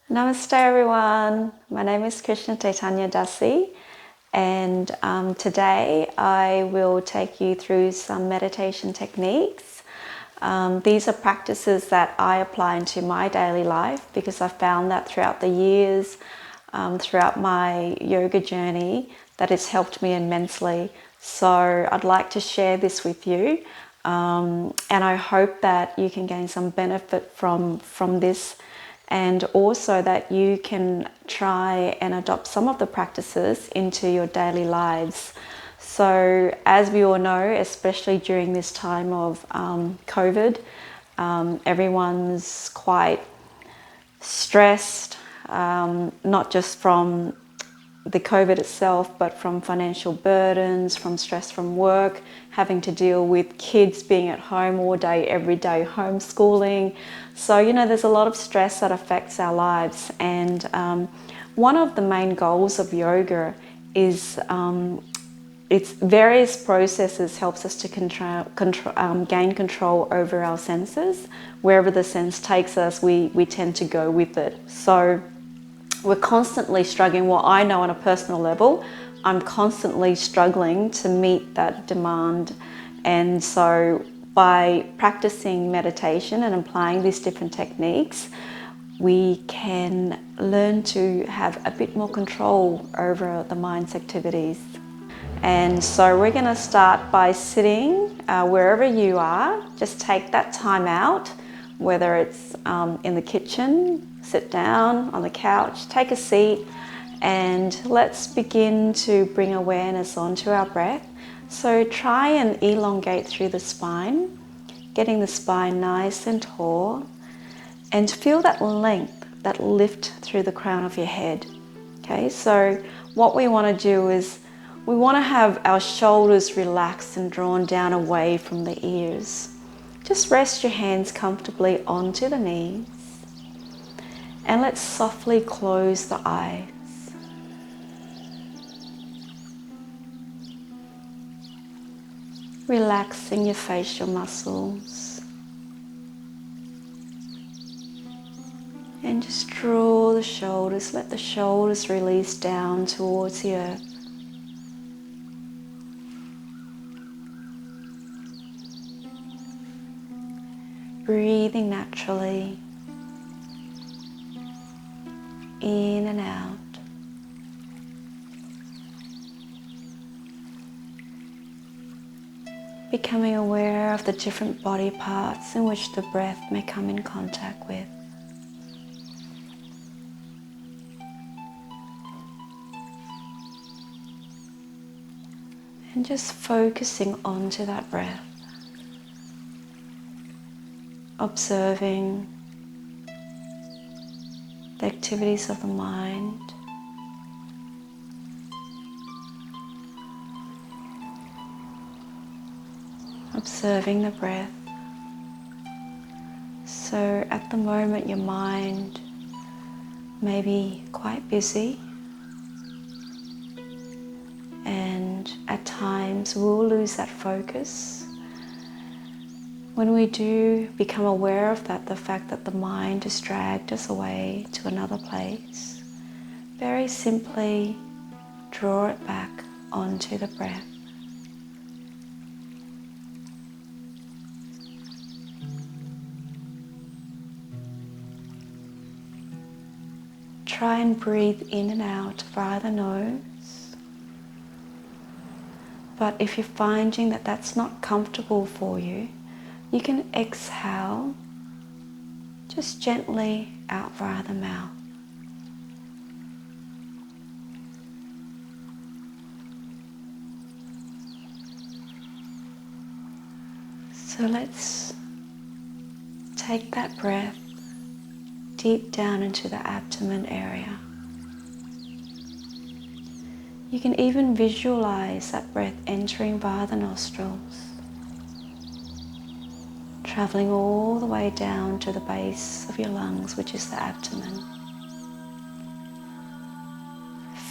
Namaste everyone, my name is Krishna Chaitanya Dasi and today I will take you through some meditation techniques. These are practices that I apply into my daily life because I've found that throughout the years, throughout my yoga journey, that it's helped me immensely. So I'd like to share this with you and I hope that you can gain some benefit from this, and also that you can try and adopt some of the practices into your daily lives. So as we all know, especially during this time of COVID, everyone's quite stressed, not just from the COVID itself, but from financial burdens, from stress from work, having to deal with kids being at home all day, every day, homeschooling. So, there's a lot of stress that affects our lives. And one of the main goals of yoga is its various processes helps us to gain control over our senses. Wherever the sense takes us, we tend to go with it. So we're constantly struggling. Well, I know on a personal level, I'm constantly struggling to meet that demand. And so by practicing meditation and applying these different techniques, we can learn to have a bit more control over the mind's activities. And so we're going to start by sitting wherever you are. Just take that time out, whether it's in the kitchen, sit down on the couch, take a seat, and let's begin to bring awareness onto our breath. So try and elongate through the spine, getting the spine nice and tall, and feel that length, that lift through the crown of your head. Okay, so what we want to do is we want to have our shoulders relaxed and drawn down away from the ears. Just rest your hands comfortably onto the knees. And let's softly close the eyes. Relaxing your facial muscles. And just draw the shoulders, let the shoulders release down towards the earth. Breathing naturally. In and out. Becoming aware of the different body parts in which the breath may come in contact with. And just focusing onto that breath. Observing the activities of the mind. Observing the breath. So at the moment your mind may be quite busy, and at times we'll lose that focus. When we do become aware of that, the fact that the mind has dragged us away to another place, very simply draw it back onto the breath. Try and breathe in and out via the nose. But if you're finding that that's not comfortable for you, you can exhale just gently out via the mouth. So let's take that breath deep down into the abdomen area. You can even visualize that breath entering via the nostrils, traveling all the way down to the base of your lungs, which is the abdomen.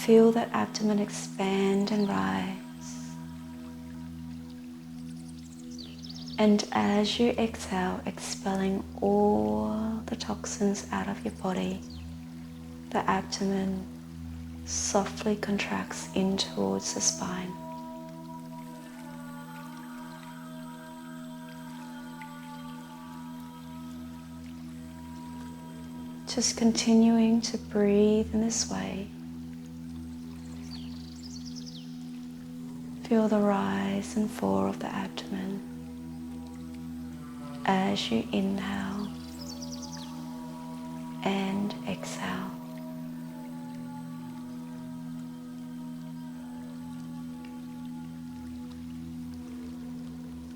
Feel that abdomen expand and rise. And as you exhale, expelling all the toxins out of your body, the abdomen softly contracts in towards the spine. Just continuing to breathe in this way. Feel the rise and fall of the abdomen as you inhale and exhale.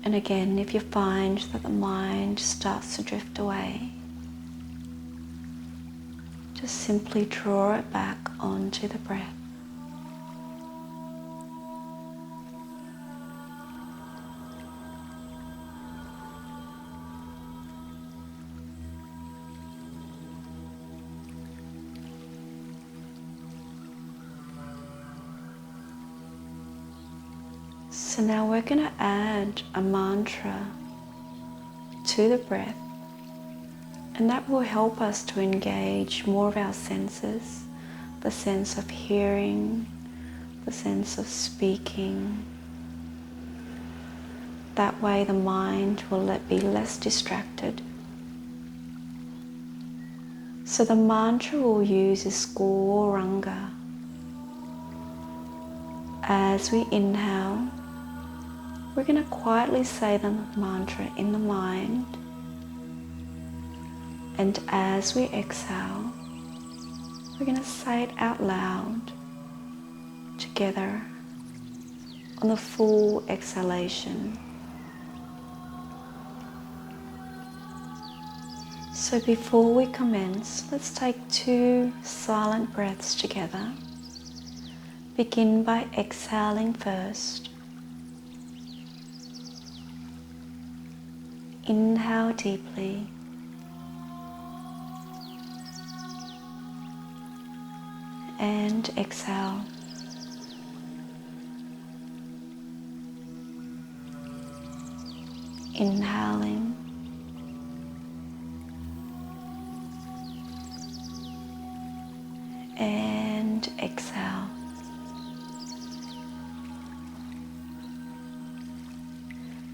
And again, if you find that the mind starts to drift away, just simply draw it back onto the breath. So now we're going to add a mantra to the breath, and that will help us to engage more of our senses, the sense of hearing, the sense of speaking. That way the mind will be less distracted. So the mantra we'll use is Gauranga. As we inhale, we're going to quietly say the mantra in the mind, and as we exhale, we're going to say it out loud together on the full exhalation. So before we commence, let's take 2 silent breaths together. Begin by exhaling first. Inhale deeply. And exhale. Inhaling. And exhale.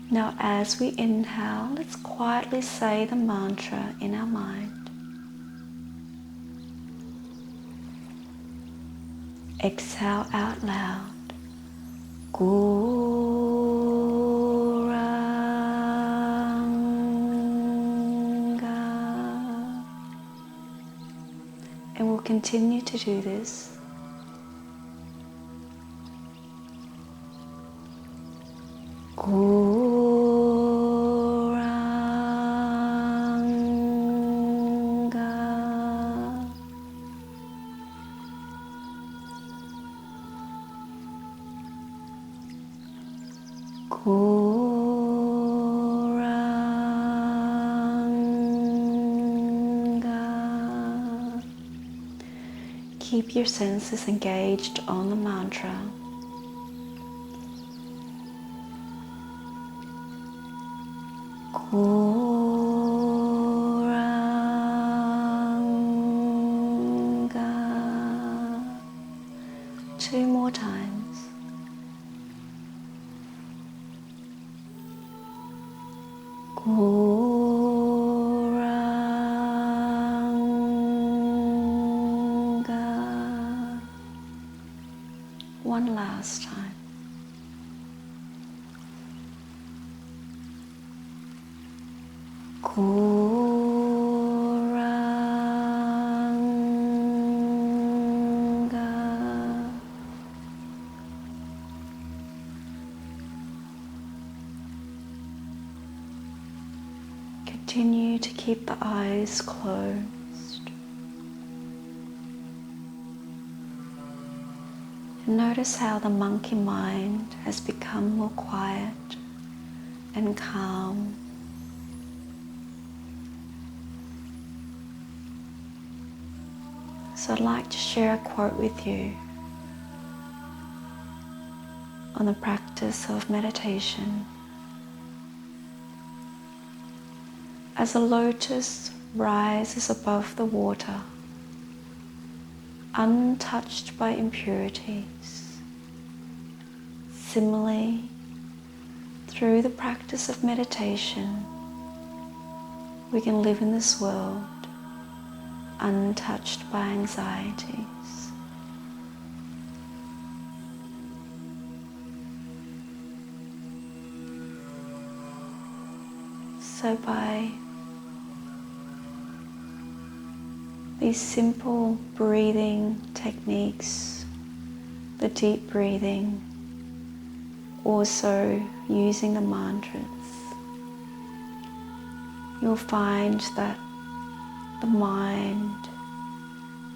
Now as we inhale, let's quietly say the mantra in our mind. Exhale out loud. Gauranga. And we'll continue to do this. Gauranga. Gauranga. Keep your senses engaged on the mantra. Gauranga. 2 more times. Gauranga. One last time. Gauranga. Continue to keep the eyes closed. And notice how the monkey mind has become more quiet and calm. So I'd like to share a quote with you on the practice of meditation. As a lotus rises above the water, untouched by impurities. Similarly, through the practice of meditation, we can live in this world untouched by anxieties. So by these simple breathing techniques, the deep breathing, also using the mantras, you'll find that the mind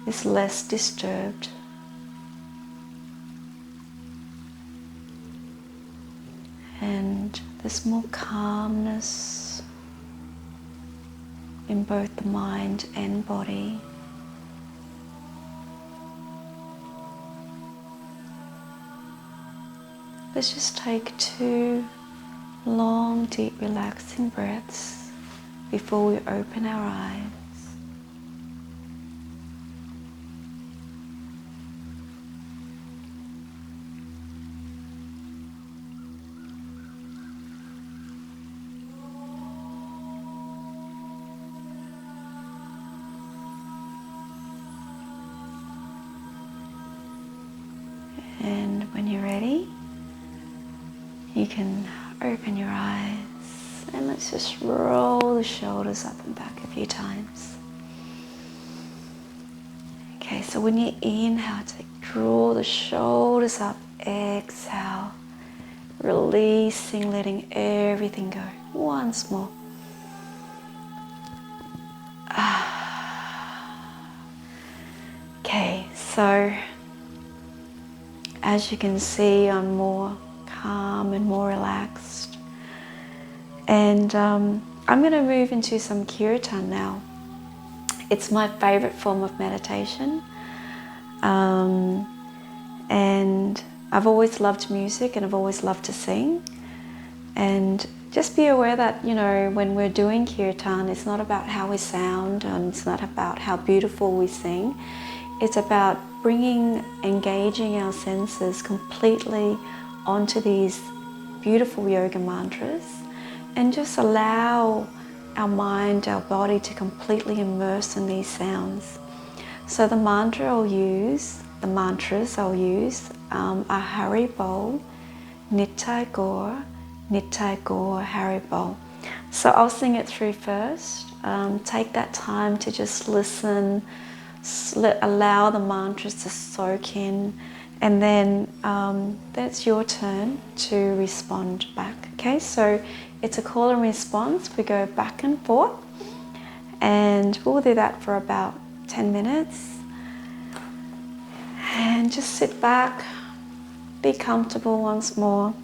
is less disturbed. And there's more calmness in both the mind and body. Let's just take 2 long, deep, relaxing breaths before we open our eyes. And when you're ready, you can open your eyes and let's just roll the shoulders up and back a few times. Okay, so when you inhale, draw the shoulders up, exhale, releasing, letting everything go. Once more. Okay, so as you can see, I'm more calm and more relaxed. And I'm going to move into some kirtan now. It's my favorite form of meditation. And I've always loved music and I've always loved to sing. And just be aware that, you know, when we're doing kirtan, it's not about how we sound and it's not about how beautiful we sing. It's about engaging our senses completely onto these beautiful yoga mantras and just allow our mind, our body to completely immerse in these sounds. So the mantras I'll use are Haribol, Nittai Gaur, Haribol. So I'll sing it through first. Take that time to just listen, allow the mantras to soak in, and then that's your turn to respond back. Okay, so it's a call and response. We go back and forth, and we'll do that for about 10 minutes. And just sit back, be comfortable once more.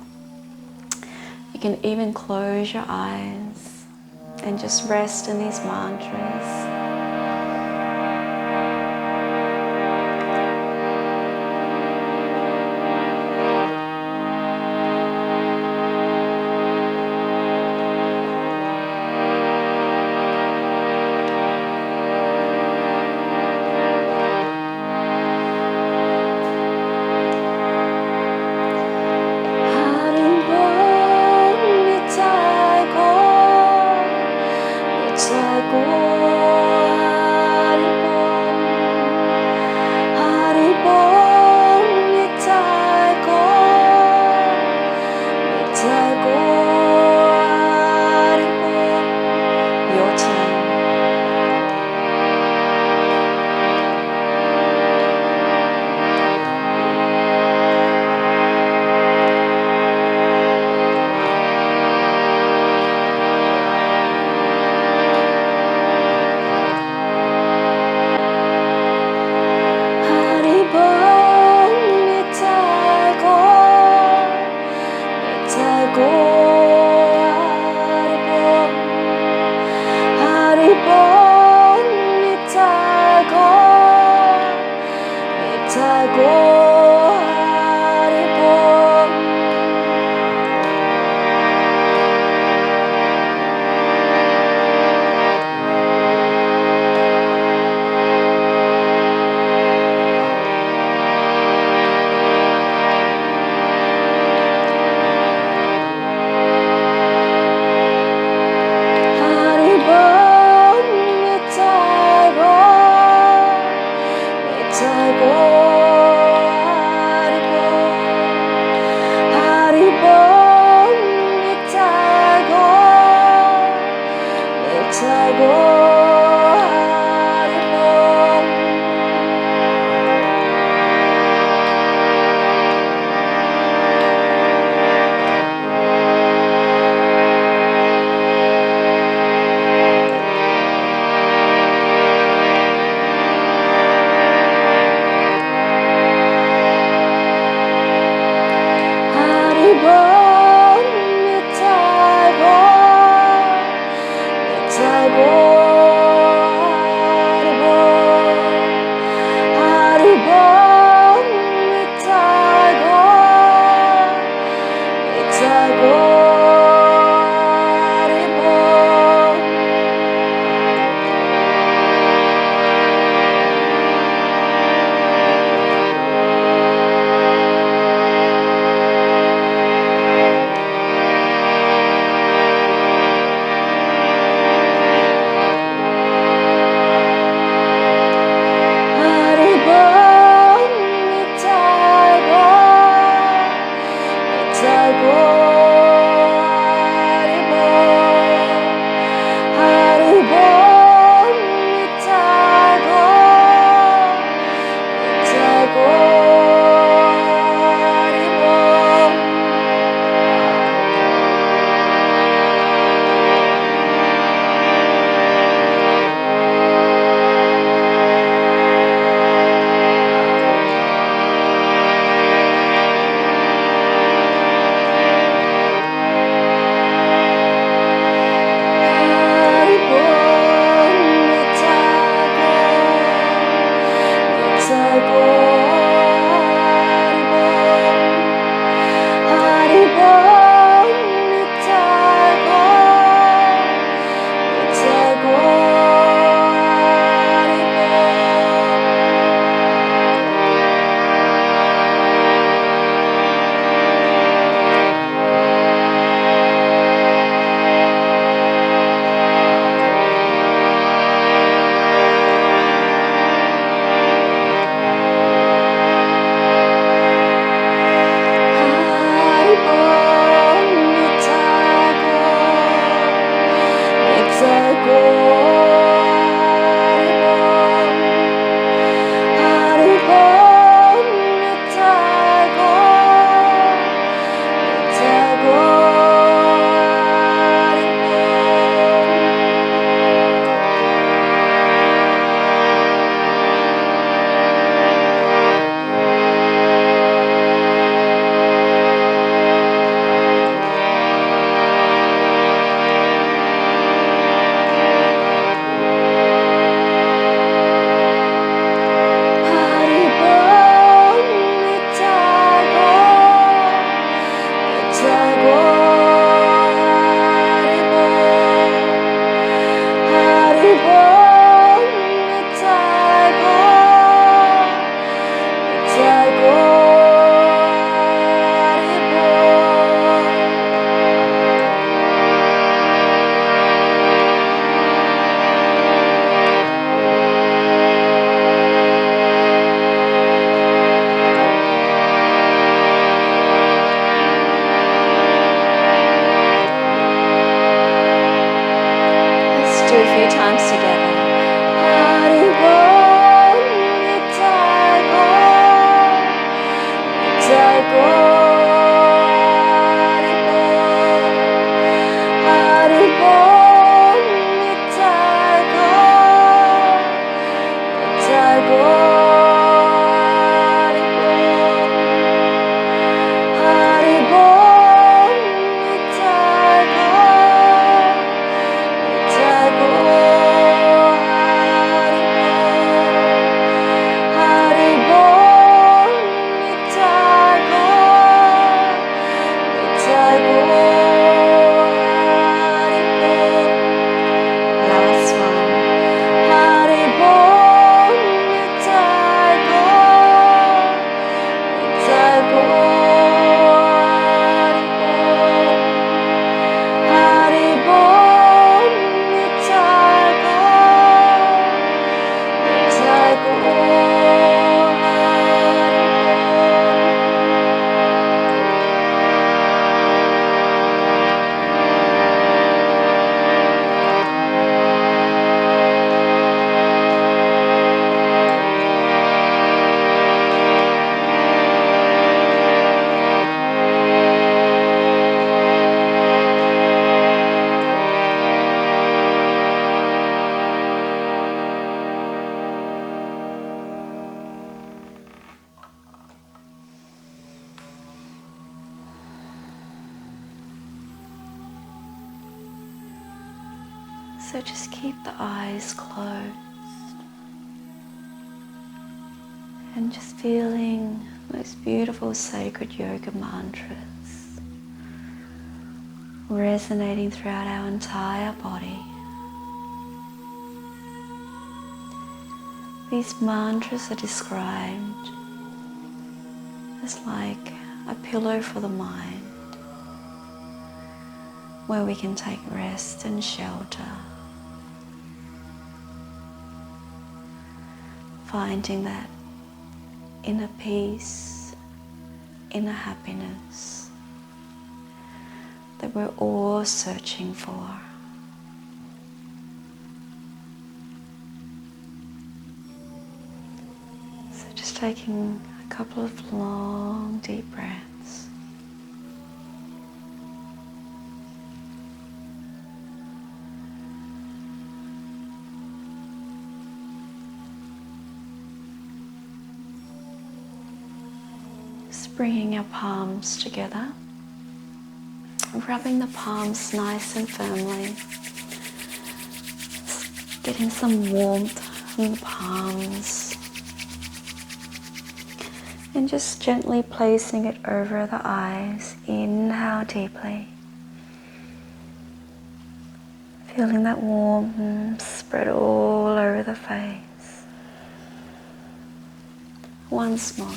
You can even close your eyes and just rest in these mantras. Last one. So just keep the eyes closed and just feeling those beautiful sacred yoga mantras resonating throughout our entire body. These mantras are described as like a pillow for the mind, where we can take rest and shelter, finding that inner peace, inner happiness that we're all searching for. So just taking a couple of long, deep breaths. Just bringing our palms together, rubbing the palms nice and firmly, just getting some warmth from the palms, and just gently placing it over the eyes. Inhale deeply, feeling that warmth spread all over the face. Once more.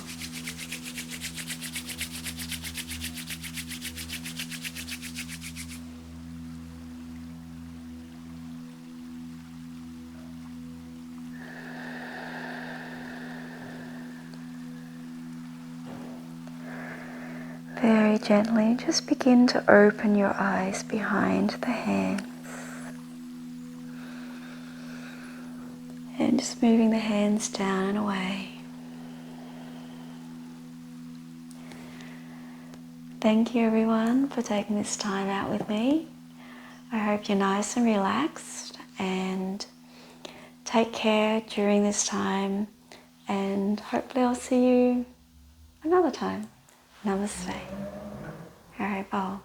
Very gently, just begin to open your eyes behind the hands. And just moving the hands down and away. Thank you everyone for taking this time out with me. I hope you're nice and relaxed, and take care during this time, and hopefully I'll see you another time. Namaste. All right, bye.